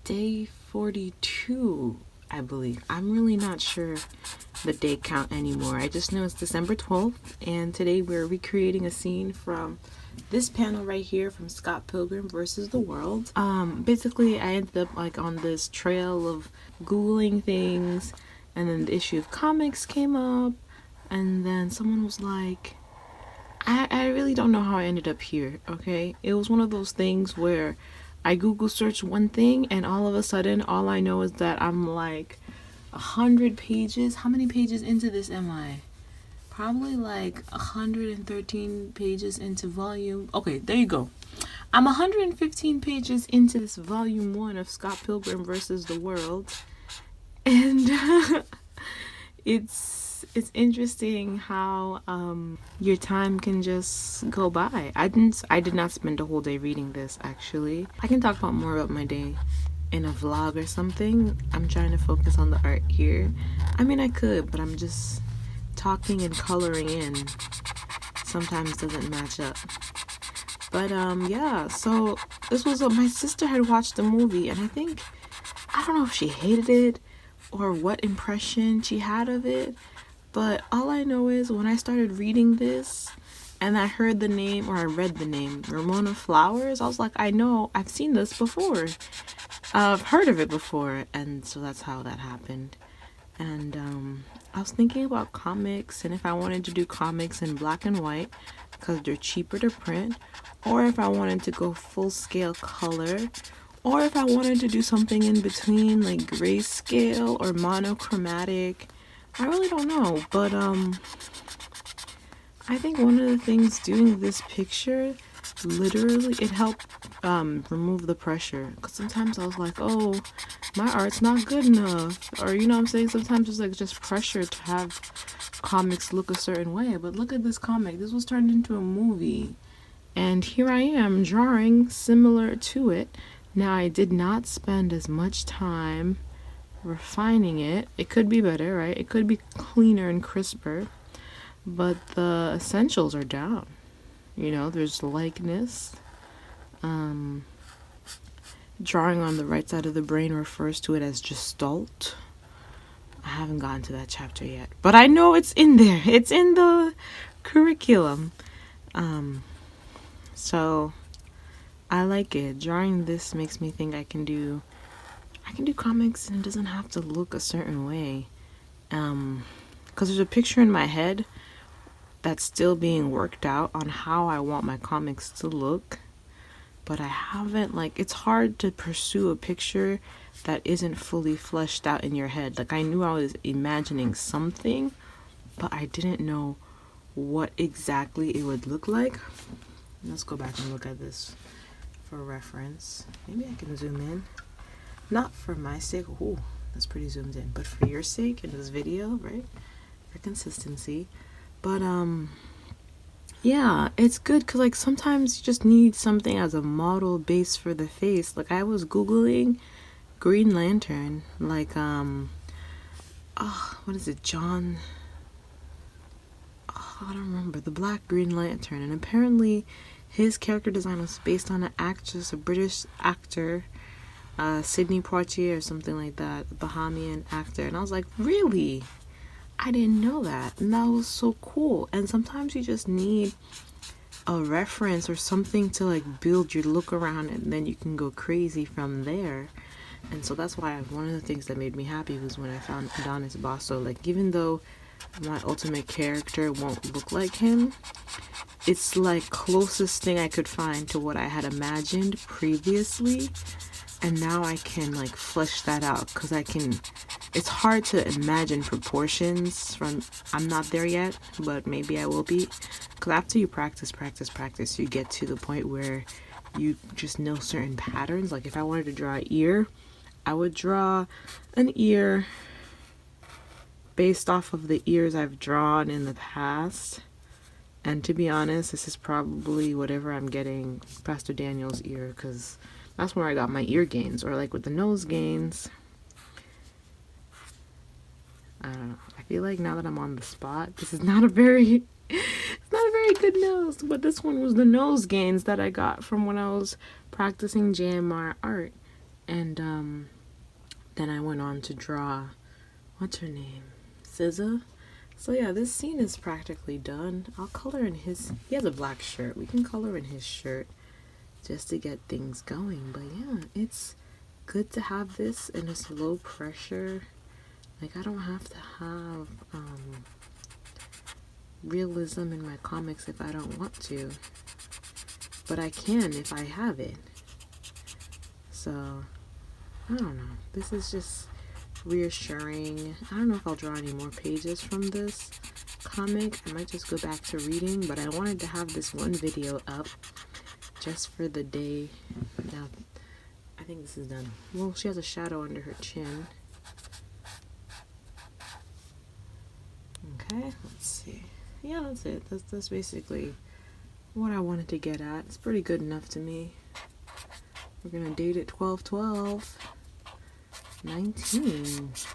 day 42, I believe. I'm really not sure the day count anymore. I just know it's December 12th, and today we're recreating a scene from this panel right here from Scott Pilgrim versus the World. Basically, I ended up like on this trail of Googling things, and then the issue of comics came up, and then someone was like, I really don't know how I ended up here, okay? It was one of those things where I Google searched one thing, and all of a sudden, all I know is that I'm like 100 pages. How many pages into this am I? Probably like 113 pages into volume. Okay, there you go. I'm 115 pages into this volume 1 of Scott Pilgrim versus the World. And it's interesting how your time can just go by. I did not spend a whole day reading this, actually. I can talk about more about my day in a vlog or something. I'm trying to focus on the art here. I mean, I could, but I'm just talking and coloring in sometimes doesn't match up. But yeah, so this was my sister had watched the movie, and I don't know if she hated it or what impression she had of it, but all I know is when I started reading this and I heard the name, or I read the name, Ramona Flowers, I was like, I know, I've seen this before. I've heard of it before, and so that's how that happened. And I was thinking about comics, and if I wanted to do comics in black and white because they're cheaper to print, or if I wanted to go full scale color, or if I wanted to do something in between like grayscale or monochromatic. I really don't know, but I think one of the things doing this picture, literally, it helped remove the pressure. Because sometimes I was like, oh, my art's not good enough. Or, you know what I'm saying? Sometimes it's like just pressure to have comics look a certain way. But look at this comic. This was turned into a movie. And here I am drawing similar to it. Now, I did not spend as much time refining it. It could be better, right? It could be cleaner and crisper. But the essentials are down. You know, there's likeness. Drawing on the right side of the brain refers to it as gestalt. I haven't gotten to that chapter yet, but I know it's in there. It's in the curriculum. So I like it. Drawing this makes me think I can do comics and it doesn't have to look a certain way. Because there's a picture in my head that's still being worked out on how I want my comics to look. But I haven't, it's hard to pursue a picture that isn't fully fleshed out in your head. Like, I knew I was imagining something, but I didn't know what exactly it would look like. Let's go back and look at this for reference. Maybe I can zoom in. Not for my sake. Ooh, that's pretty zoomed in. But for your sake in this video, right? For consistency. But, yeah, it's good because, sometimes you just need something as a model base for the face. I was Googling Green Lantern. What is it? John... I don't remember. The Black Green Lantern. And apparently his character design was based on an actress, a British actor, Sidney Poitier or something like that. A Bahamian actor. And I was like, really? I didn't know that, and that was so cool. And sometimes you just need a reference or something to build your look around, and then you can go crazy from there. And so that's why one of the things that made me happy was when I found Adonis Basso. Even though my ultimate character won't look like him, it's closest thing I could find to what I had imagined previously. And now I can flesh that out because it's hard to imagine proportions I'm not there yet, but maybe I will be. Because after you practice, you get to the point where you just know certain patterns. If I wanted to draw an ear, I would draw an ear based off of the ears I've drawn in the past. And to be honest, this is probably whatever I'm getting Pastor Daniel's ear, because that's where I got my ear gains. Or with the nose gains, I don't know. I feel now that I'm on the spot, this is not a very good nose. But this one was the nose gains that I got from when I was practicing JMR art. And then I went on to draw, what's her name? SZA. So yeah, this scene is practically done. I'll color in he has a black shirt. We can color in his shirt just to get things going. But yeah, it's good to have this and it's low pressure. Like, I don't have to have realism in my comics if I don't want to, but I can if I have it. So I don't know, this is just reassuring. I don't know if I'll draw any more pages from this comic. I might just go back to reading, but I wanted to have this one video up just for the day. Now I think this is done. Well, she has a shadow under her chin. Okay, let's see. Yeah, that's it. That's basically what I wanted to get at. It's pretty good enough to me. We're gonna date it 12/12/19.